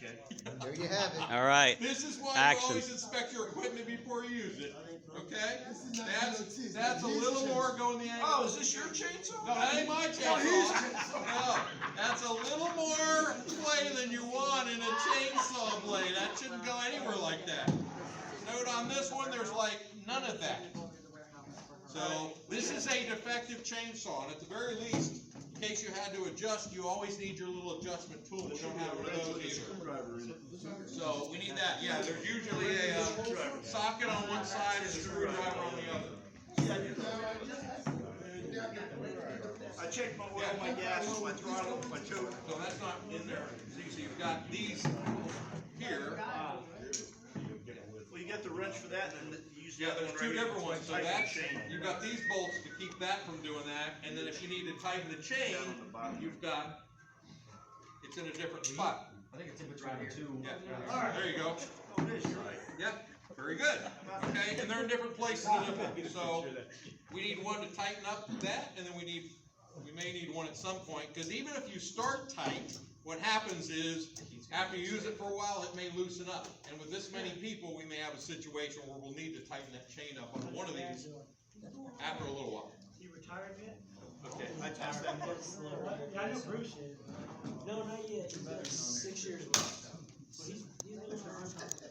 Okay. There you have it. All right. This is why Action. you always inspect your equipment before you use it. Okay? That's a little more going the angle. Oh, is this your chainsaw? No, that ain't my chainsaw. No, that's a little more play than you want in a chainsaw blade. That shouldn't go anywhere like that. Note on this one, there's like none of that. So this is a defective chainsaw, and at the very least, in case you had to adjust, you always need your little adjustment tool. We don't have one of those either. So we need that. Yeah, there's usually a socket on one side and a screwdriver on the other. I checked my oil, my gas, my throttle, my choke. So that's not in there. See, so you've got these here. Well, you got the wrench for that, and then you use the Yeah, other there's one two right different here. ones. So Tighten the that's, chain. you've got these bolts to keep that from doing that, and then if you need to tighten the chain, you've got, it's in a different spot. I think it's in between the two. Yeah, there you go. Oh, it is, you're right. Yep, very good. Okay, and they're in different places in the book. So we need one to tighten up that, and then we may need one at some point, because even if you start tight, what happens is, after you use it for a while, it may loosen up. And with this many people, we may have a situation where we'll need to tighten that chain up on one of these after a little while. You retired yet? Okay, I passed that part. Yeah, I know Bruce is. No, not yet. He's got 6 years left. He's living on time.